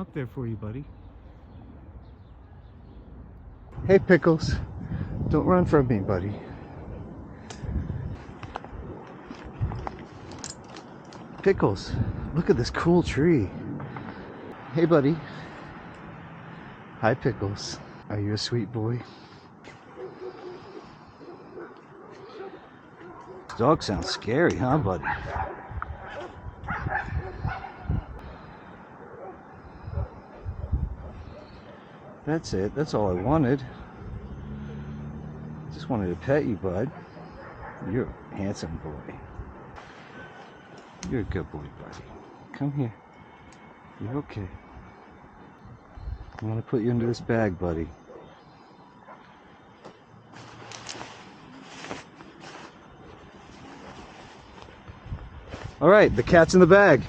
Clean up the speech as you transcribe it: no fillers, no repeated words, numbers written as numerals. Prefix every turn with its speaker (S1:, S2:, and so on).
S1: up there for you, buddy.
S2: Hey, Pickles. Don't run from me, buddy. Pickles, look at this cool tree. Hey, buddy. Hi, Pickles. Are you a sweet boy? This dog sounds scary, huh, buddy? That's it. That's all I wanted. Just wanted to pet you, bud. You're a handsome boy. You're a good boy, buddy. Come here. You're okay. I want to put you into this bag, buddy. All right, the cat's in the bag.